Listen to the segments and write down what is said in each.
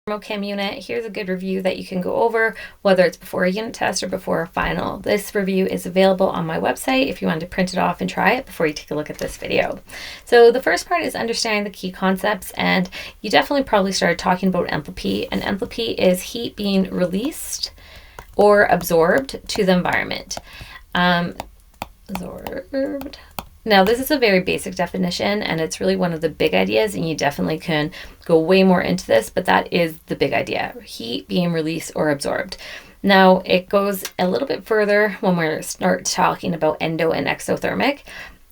Thermochem unit, here's a good review that you can go over, whether it's before a unit test or before a final. This review is available on my website if you want to print it off and try it before you take a look at this video. So the first part is understanding the key concepts, and you definitely probably started talking about enthalpy, and enthalpy is heat being released or absorbed to the environment. Absorbed. Now, this is a very basic definition, and it's really one of the big ideas, and you definitely can go way more into this, but that is the big idea, heat being released or absorbed. Now, it goes a little bit further when we start talking about endo and exothermic.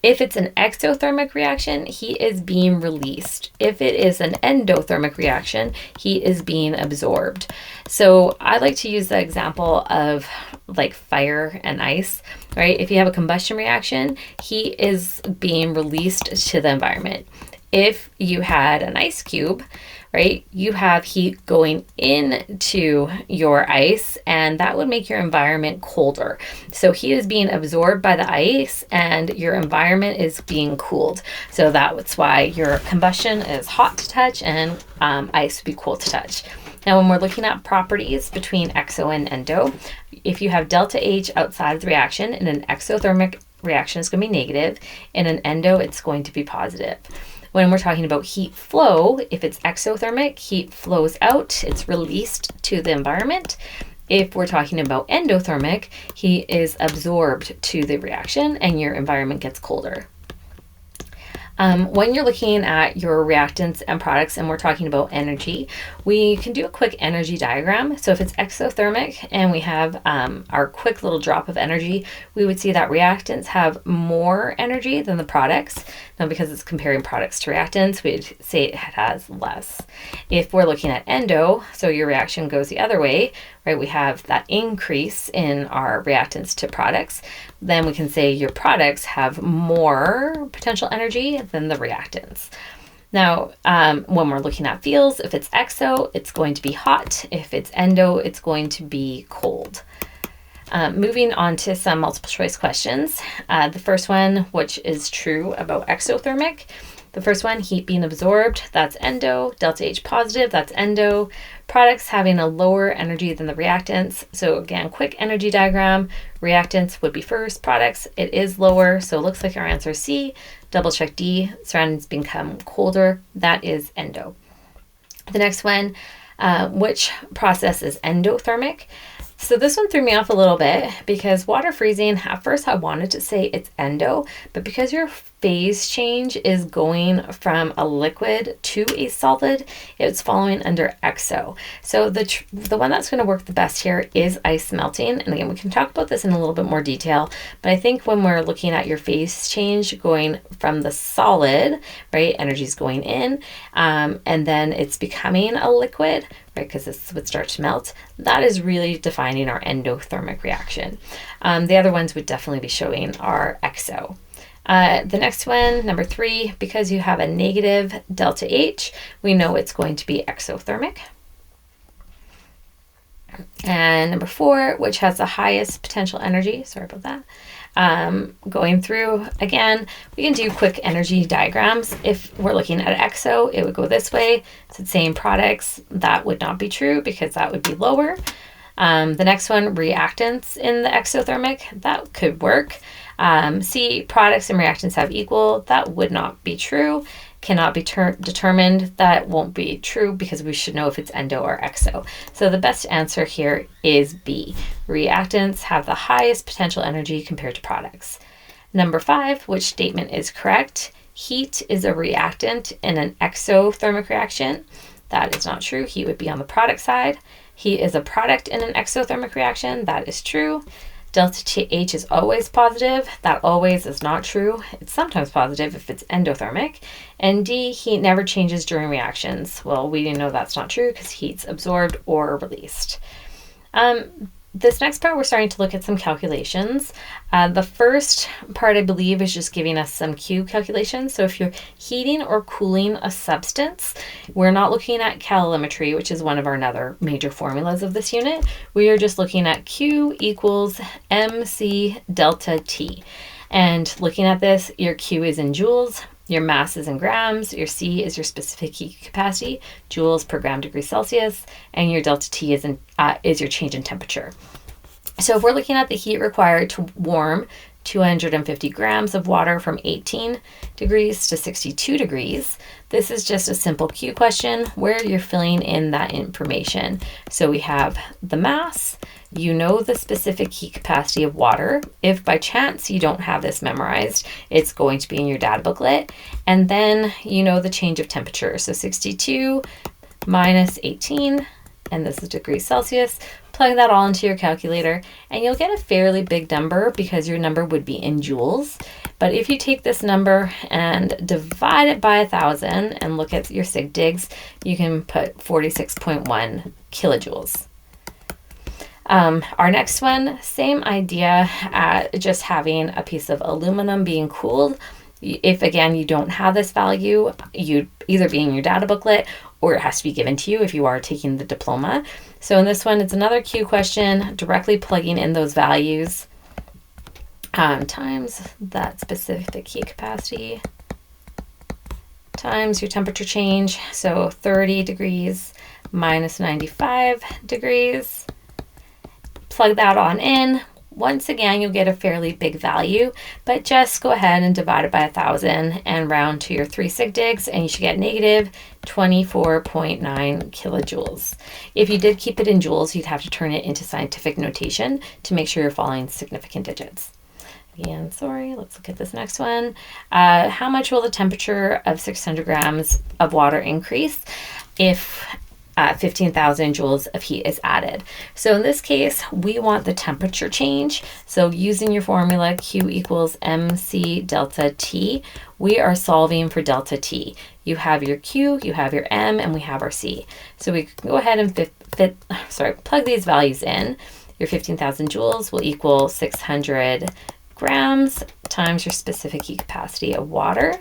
If it's an exothermic reaction, heat is being released. If it is an endothermic reaction, heat is being absorbed. So I like to use the example of like fire and ice, right? If you have a combustion reaction, heat is being released to the environment. If you had an ice cube, right, you have heat going into your ice, and that would make your environment colder. So heat is being absorbed by the ice and your environment is being cooled. So that's why your combustion is hot to touch and ice would be cool to touch. Now, when we're looking at properties between exo and endo, if you have delta H outside of the reaction, in an exothermic reaction, it's going to be negative. In an endo, it's going to be positive. When we're talking about heat flow, if it's exothermic, heat flows out, it's released to the environment. If we're talking about endothermic, heat is absorbed to the reaction and your environment gets colder. When you're looking at your reactants and products and we're talking about energy, we can do a quick energy diagram. So if it's exothermic and we have our quick little drop of energy, we would see that reactants have more energy than the products. Now, because it's comparing products to reactants, we'd say it has less. If we're looking at endo, so your reaction goes the other way, right? We have that increase in our reactants to products, then we can say your products have more potential energy than the reactants. Now, when we're looking at feels, if it's exo, it's going to be hot. If it's endo, it's going to be cold. Moving on to some multiple choice questions. The first one, which is true about exothermic. The first one, heat being absorbed, that's endo. Delta H positive, that's endo. Products having a lower energy than the reactants. So again, quick energy diagram. Reactants would be first, products, it is lower. So it looks like our answer is C. Double check D, surroundings become colder. That is endo. The next one, which process is endothermic? So this one threw me off a little bit because water freezing, at first I wanted to say it's endo, but because your phase change is going from a liquid to a solid, it's following under exo. So the one that's going to work the best here is ice melting. And again, we can talk about this in a little bit more detail, but I think when we're looking at your phase change going from the solid, right, energy is going in, and then it's becoming a liquid, right, because this would start to melt, that is really defining our endothermic reaction. The other ones would definitely be showing our exo. The next one, number 3, because you have a negative delta H, we know it's going to be exothermic. And number 4, which has the highest potential energy, sorry about that. Going through, again, we can do quick energy diagrams. If we're looking at exo, it would go this way. It's the same products. That would not be true because that would be lower. The next one, reactants in the exothermic, that could work. C, products and reactants have equal. That would not be true. Cannot be determined. That won't be true because we should know if it's endo or exo. So the best answer here is B. Reactants have the highest potential energy compared to products. Number 5, which statement is correct? Heat is a reactant in an exothermic reaction. That is not true. Heat would be on the product side. Heat is a product in an exothermic reaction. That is true. Delta H is always positive. That always is not true. It's sometimes positive if it's endothermic. And D, heat never changes during reactions. Well, we know that's not true because heat's absorbed or released. This next part, we're starting to look at some calculations. The first part, I believe, is just giving us some Q calculations. So if you're heating or cooling a substance, we're not looking at calorimetry, which is one of our other major formulas of this unit. We are just looking at Q equals MC delta T. And looking at this, your Q is in joules, Your mass is in grams, your C is your specific heat capacity, joules per gram degree Celsius, and your delta T is your change in temperature. So if we're looking at the heat required to warm 250 grams of water from 18 degrees to 62 degrees, this is just a simple Q question where you're filling in that information. So we have the mass, you know the specific heat capacity of water. If by chance you don't have this memorized, it's going to be in your data booklet. And then you know the change of temperature. So 62 minus 18, and this is degrees Celsius. Plug that all into your calculator and you'll get a fairly big number because your number would be in joules. But if you take this number and divide it by 1,000 and look at your sig digs, you can put 46.1 kilojoules. Our next one, same idea, just having a piece of aluminum being cooled. If again you don't have this value, you'd either be in your data booklet or it has to be given to you if you are taking the diploma. So in this one, it's another Q question, directly plugging in those values times that specific heat capacity times your temperature change. So 30 degrees minus 95 degrees. Plug that on in. Once again, you'll get a fairly big value, but just go ahead and divide it by 1,000 and round to your 3 sig digs, and you should get negative 24.9 kilojoules. If you did keep it in joules, you'd have to turn it into scientific notation to make sure you're following significant digits. Again, sorry, let's look at this next one. How much will the temperature of 600 grams of water increase if 15,000 joules of heat is added? So in this case, we want the temperature change. So using your formula Q equals MC delta T, we are solving for delta T. You have your Q, you have your M, and we have our C. So we can go ahead and plug these values in. Your 15,000 joules will equal 600 grams times your specific heat capacity of water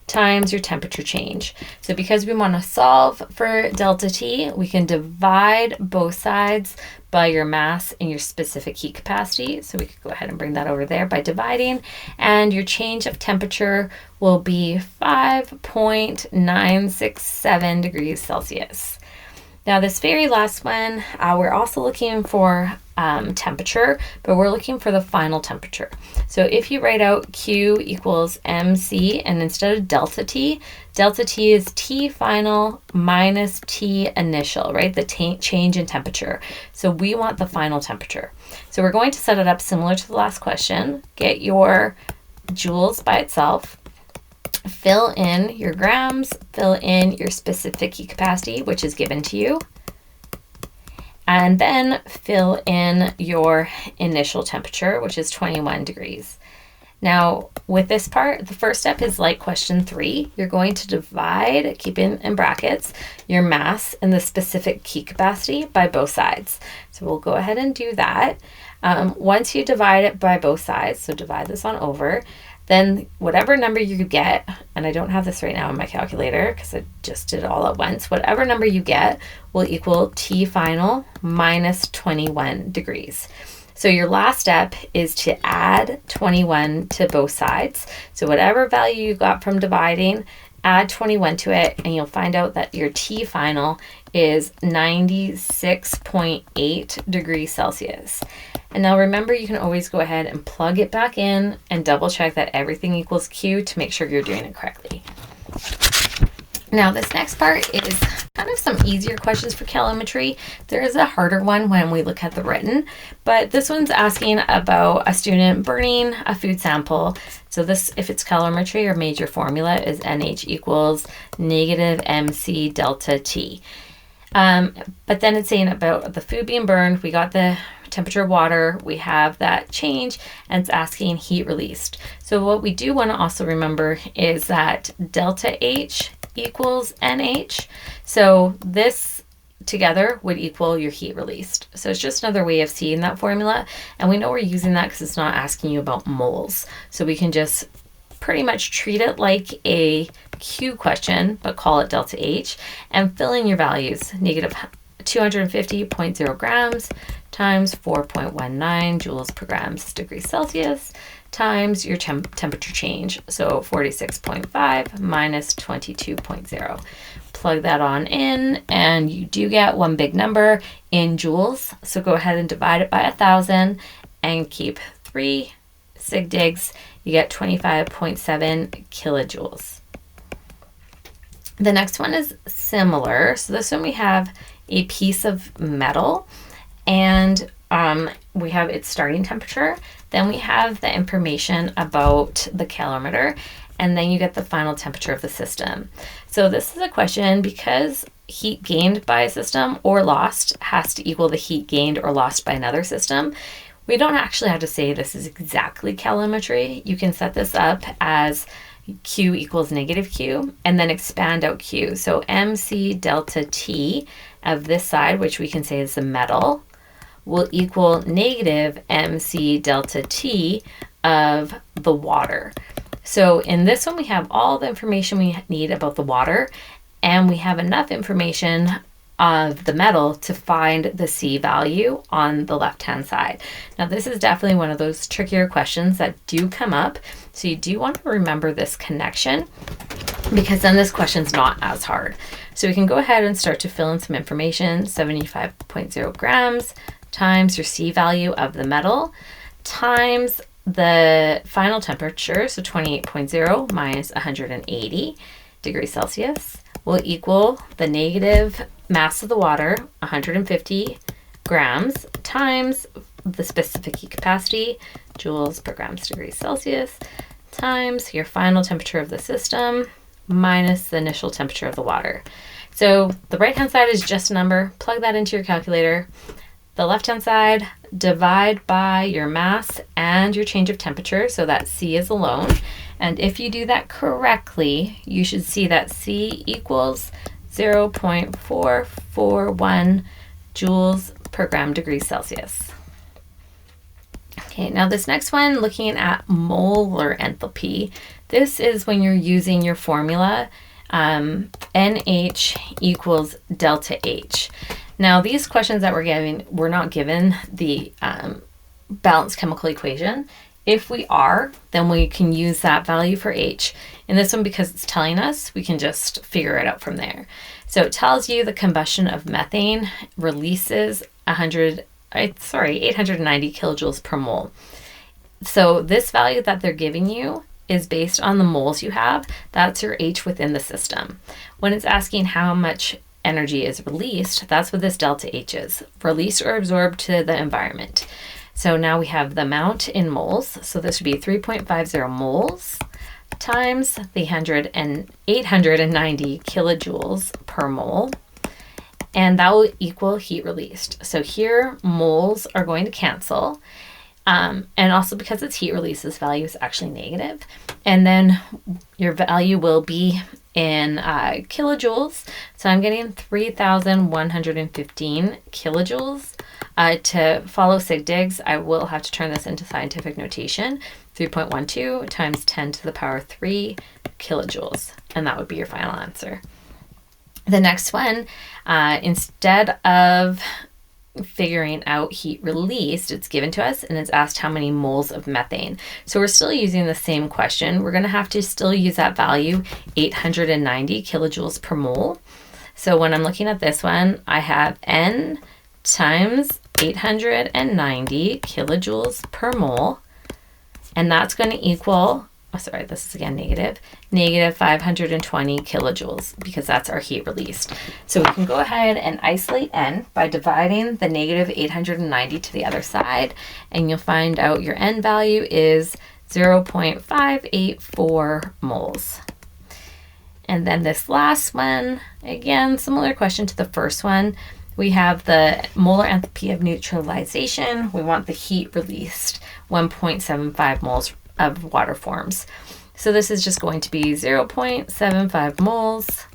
times your temperature change. So because we want to solve for delta T, we can divide both sides by your mass and your specific heat capacity. So we could go ahead and bring that over there by dividing, and your change of temperature will be 5.967 degrees Celsius. Now this very last one, we're also looking for temperature, but we're looking for the final temperature. So if you write out Q equals MC, and instead of delta T is T final minus T initial, right? The change in temperature. So we want the final temperature. So we're going to set it up similar to the last question. Get your joules by itself. Fill in your grams, fill in your specific heat capacity, which is given to you, and then fill in your initial temperature, which is 21 degrees. Now, with this part, the first step is like question 3. You're going to divide, keep in brackets, your mass and the specific heat capacity by both sides. So we'll go ahead and do that. Once you divide it by both sides, so divide this on over, then whatever number you get, and I don't have this right now in my calculator because I just did it all at once, whatever number you get will equal T final minus 21 degrees. So your last step is to add 21 to both sides. So whatever value you got from dividing, add 21 to it, and you'll find out that your T final is 96.8 degrees Celsius. And now remember, you can always go ahead and plug it back in and double check that everything equals Q to make sure you're doing it correctly. Now this next part is kind of some easier questions for calorimetry. There is a harder one when we look at the written, but this one's asking about a student burning a food sample. So this, if it's calorimetry, your major formula is NH equals negative MC delta T. But then it's saying about the food being burned, we got the temperature of water, we have that change, and it's asking heat released. So what we do want to also remember is that delta H equals NH. So this together would equal your heat released. So it's just another way of seeing that formula. And we know we're using that because it's not asking you about moles. So we can just pretty much treat it like a Q question, but call it delta H, and fill in your values. Negative 250.0 grams times 4.19 joules per grams degrees Celsius times your temperature change. So 46.5 minus 22.0. Plug that on in, and you do get one big number in joules. So go ahead and divide it by 1,000 and keep 3 sig digs. You get 25.7 kilojoules. The next one is similar. So this one we have a piece of metal, and we have its starting temperature. Then we have the information about the calorimeter, and then you get the final temperature of the system. So this is a question because heat gained by a system or lost has to equal the heat gained or lost by another system. We don't actually have to say this is exactly calorimetry. You can set this up as Q equals negative Q and then expand out Q. So MC delta T of this side, which we can say is the metal, will equal negative MC delta T of the water. So in this one, we have all the information we need about the water, and we have enough information of the metal to find the C value on the left-hand side. Now, this is definitely one of those trickier questions that do come up. So you do want to remember this connection, because then this question's not as hard. So we can go ahead and start to fill in some information. 75.0 grams times your C value of the metal times the final temperature, so 28.0 minus 180 degrees Celsius, will equal the negative mass of the water, 150 grams, times the specific heat capacity, joules per grams degrees Celsius, times your final temperature of the system, minus the initial temperature of the water. So the right-hand side is just a number. Plug that into your calculator. The left-hand side, divide by your mass and your change of temperature, so that C is alone. And if you do that correctly, you should see that C equals 0.441 joules per gram degrees Celsius. Okay, now this next one, looking at molar enthalpy. This is when you're using your formula, NH equals delta H. Now, these questions that we're not given the balanced chemical equation. If we are, then we can use that value for H. In this one, because it's telling us, we can just figure it out from there. So it tells you the combustion of methane releases 890 kilojoules per mole. So this value that they're giving you is based on the moles you have. That's your H within the system. When it's asking how much energy is released, that's what this delta H is, released or absorbed to the environment. So now we have the amount in moles. So this would be 3.50 moles times the 890 kilojoules per mole. And that will equal heat released. So here, moles are going to cancel. And also because it's heat released, this value is actually negative. And then your value will be in kilojoules. So I'm getting 3,115 kilojoules. To follow sig digs, I will have to turn this into scientific notation. 3.12 times 10 to the power 3 kilojoules. And that would be your final answer. The next one, instead of figuring out heat released, it's given to us and it's asked how many moles of methane. So we're still using the same question. We're going to have to still use that value, 890 kilojoules per mole. So when I'm looking at this one, I have N times 890 kilojoules per mole, and that's going to equal, this is again negative 520 kilojoules, because that's our heat released. So we can go ahead and isolate N by dividing the negative 890 to the other side, and you'll find out your N value is 0.584 moles. And then this last one, again, similar question to the first one. We have the molar enthalpy of neutralization. We want the heat released, 1.75 moles of water forms. So this is just going to be 0.75 moles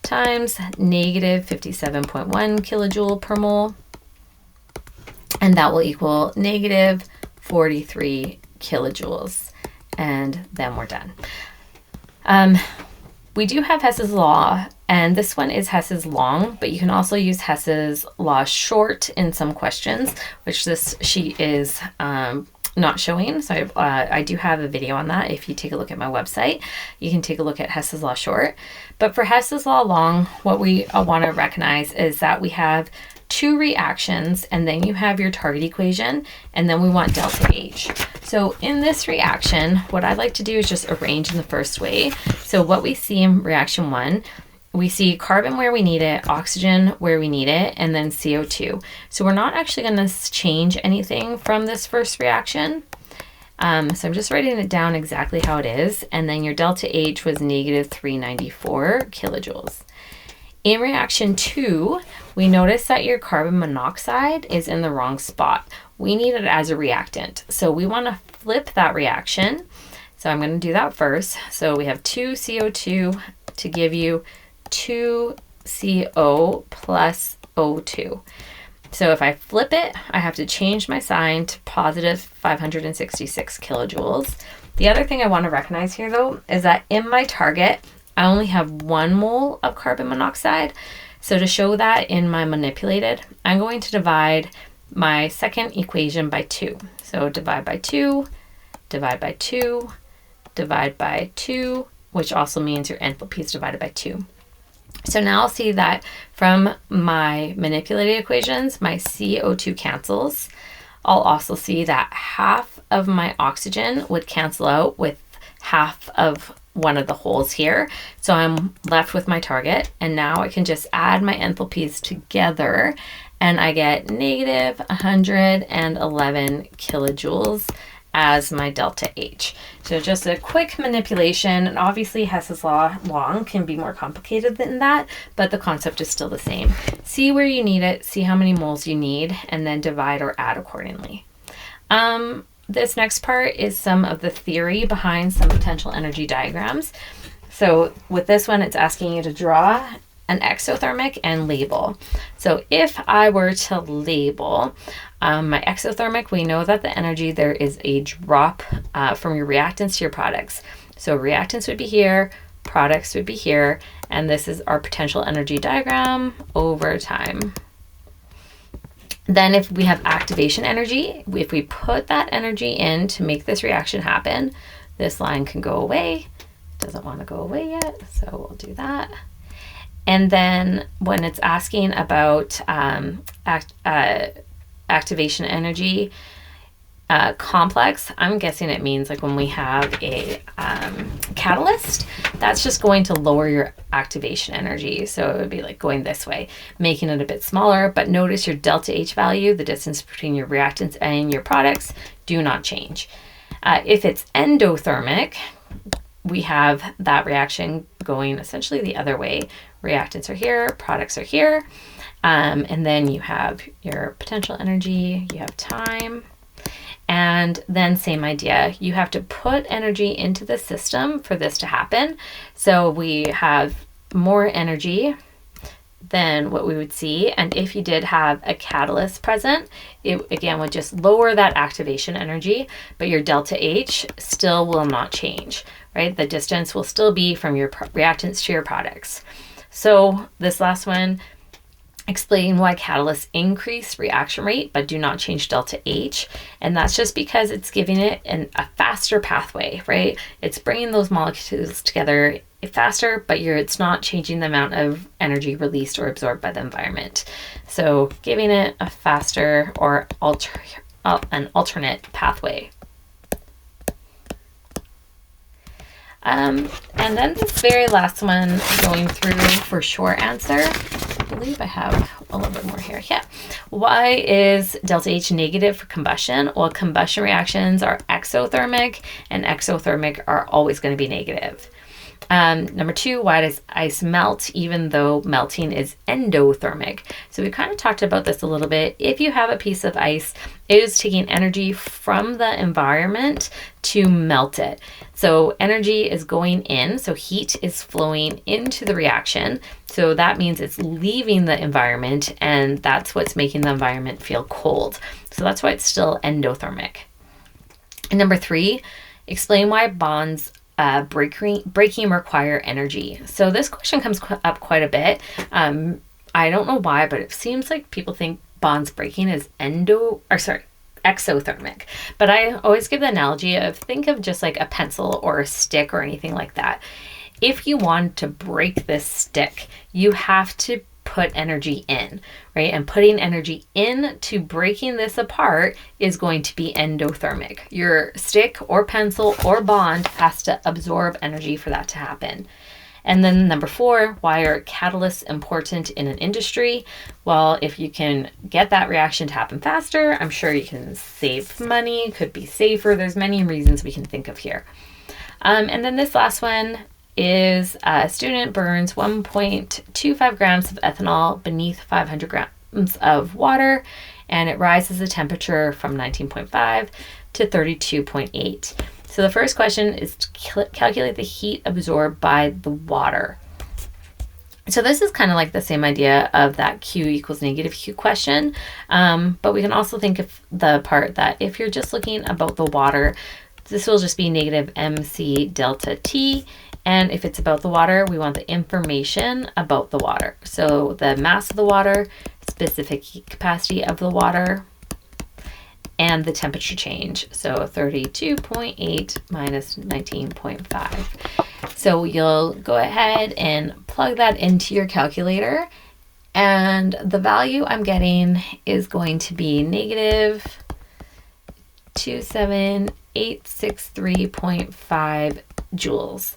times negative 57.1 kilojoule per mole. And that will equal negative 43 kilojoules. And then we're done. We do have Hess's Law, and this one is Hess's long, but you can also use Hess's Law short in some questions, which this sheet is not showing. So I do have a video on that. If you take a look at my website, you can take a look at Hess's Law short. But for Hess's Law long, what we want to recognize is that we have two reactions, and then you have your target equation, and then we want delta H. So in this reaction, what I like to do is just arrange in the first way. So what we see in reaction 1, we see carbon where we need it, oxygen where we need it, and then CO2. So we're not actually going to change anything from this first reaction. So I'm just writing it down exactly how it is. And then your delta H was negative 394 kilojoules. In reaction 2, we notice that your carbon monoxide is in the wrong spot. We need it as a reactant. So we want to flip that reaction. So I'm going to do that first. So we have 2 CO2 to give you 2 CO plus O2. So if I flip it, I have to change my sign to positive 566 kilojoules. The other thing I want to recognize here, though, is that in my target, I only have 1 mole of carbon monoxide. So to show that in my manipulated, I'm going to divide my second equation by 2. So divide by 2, divide by 2, divide by 2, which also means your enthalpy is divided by 2. So now I'll see that from my manipulated equations, my CO2 cancels. I'll also see that half of my oxygen would cancel out with half of one of the holes here. So I'm left with my target, and now I can just add my enthalpies together, and I get negative 111 kilojoules as my delta H. So just a quick manipulation, and obviously Hess's Law long can be more complicated than that, but the concept is still the same. See where you need it, see how many moles you need, and then divide or add accordingly. This next part is some of the theory behind some potential energy diagrams. So with this one, it's asking you to draw an exothermic and label. So if I were to label my exothermic, we know that the energy, there is a drop from your reactants to your products. So reactants would be here, products would be here, and this is our potential energy diagram over time. Then if we have activation energy, if we put that energy in to make this reaction happen, this line can go away. It doesn't want to go away yet, so we'll do that. And then when it's asking about activation energy complex, I'm guessing it means like when we have a catalyst, that's just going to lower your activation energy. So it would be like going this way, making it a bit smaller. But notice your delta H value, the distance between your reactants and your products, do not change. If it's endothermic, we have that reaction going essentially the other way. Reactants are here, products are here. And then you have your potential energy, you have time. And then same idea, you have to put energy into the system for this to happen. So we have more energy than what we would see. And if you did have a catalyst present, it again would just lower that activation energy, but your delta H still will not change, right? The distance will still be from your reactants to your products. So this last one, explain why catalysts increase reaction rate but do not change delta H. And that's just because it's giving it a faster pathway, right? It's bringing those molecules together faster, but it's not changing the amount of energy released or absorbed by the environment. So giving it a faster or an alternate pathway. And then this very last one, going through for short answer, I believe I have a little bit more here. Yeah. Why is delta H negative for combustion? Well, combustion reactions are exothermic, and exothermic are always going to be negative. Number 2, why does ice melt even though melting is endothermic? So we kind of talked about this a little bit. If you have a piece of ice, it is taking energy from the environment to melt it. So energy is going in, so heat is flowing into the reaction. So that means it's leaving the environment, and that's what's making the environment feel cold. So that's why it's still endothermic. And number 3, explain why bonds breaking require energy. So this question comes up quite a bit. I don't know why, but it seems like people think bonds breaking is exothermic. But I always give the analogy of, think of just like a pencil or a stick or anything like that. If you want to break this stick, you have to put energy in, right? And putting energy in to breaking this apart is going to be endothermic. Your stick or pencil or bond has to absorb energy for that to happen. And then number 4, why are catalysts important in an industry? Well, if you can get that reaction to happen faster, I'm sure you can save money, could be safer. There's many reasons we can think of here. And then this last one is a student burns 1.25 grams of ethanol beneath 500 grams of water, and it rises the temperature from 19.5 to 32.8. So the first question is to calculate the heat absorbed by the water. So this is kind of like the same idea of that Q equals negative Q question, but we can also think of the part that if you're just looking about the water, this will just be negative MC delta T. And if it's about the water, we want the information about the water. So the mass of the water, specific heat capacity of the water, and the temperature change. So 32.8 minus 19.5. So you'll go ahead and plug that into your calculator. And the value I'm getting is going to be negative 27863.5 joules.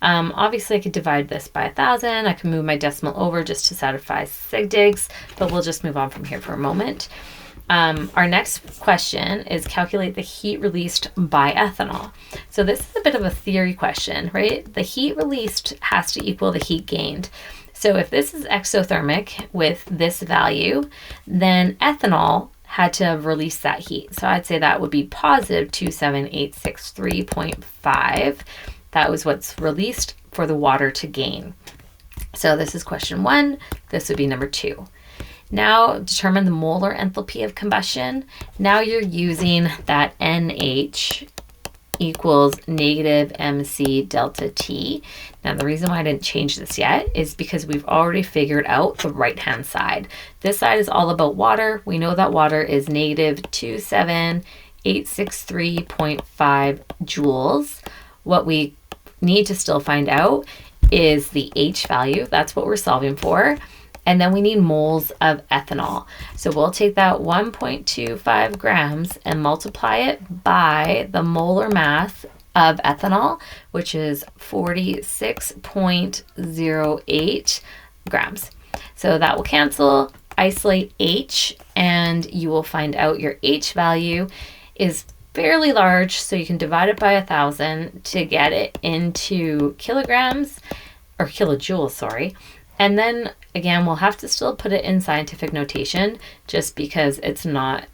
Obviously I could divide this by 1,000. I can move my decimal over just to satisfy sig digs, but we'll just move on from here for a moment. Our next question is calculate the heat released by ethanol. So this is a bit of a theory question, right? The heat released has to equal the heat gained. So if this is exothermic with this value, then ethanol had to have released that heat. So I'd say that would be positive 27863.5. That was what's released for the water to gain. So this is question 1. This would be number 2. Now determine the molar enthalpy of combustion. Now you're using that NH equals negative MC delta T. Now the reason why I didn't change this yet is because we've already figured out the right-hand side. This side is all about water. We know that water is negative 27863.5 joules. What we need to still find out is the H value. That's what we're solving for. And then we need moles of ethanol. So we'll take that 1.25 grams and multiply it by the molar mass of ethanol, which is 46.08 grams. So that will cancel, isolate H, and you will find out your H value is fairly large, so you can divide it by 1,000 to get it into kilograms, or kilojoules, sorry. And then again, we'll have to still put it in scientific notation just because it's not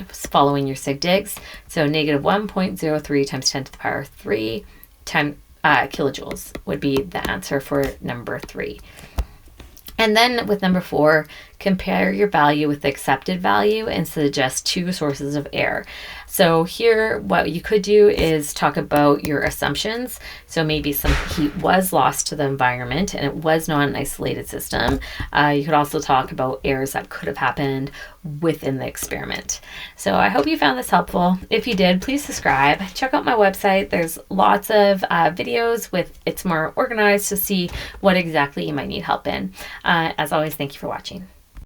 following your sig digs. So negative 1.03 times 10 to the power 3 kilojoules would be the answer for number 3. And then with number 4, compare your value with the accepted value and suggest 2 sources of error. So here, what you could do is talk about your assumptions. So maybe some heat was lost to the environment and it was not an isolated system. You could also talk about errors that could have happened within the experiment. So I hope you found this helpful. If you did, please subscribe. Check out my website. There's lots of videos it's more organized to see what exactly you might need help in. As always, thank you for watching.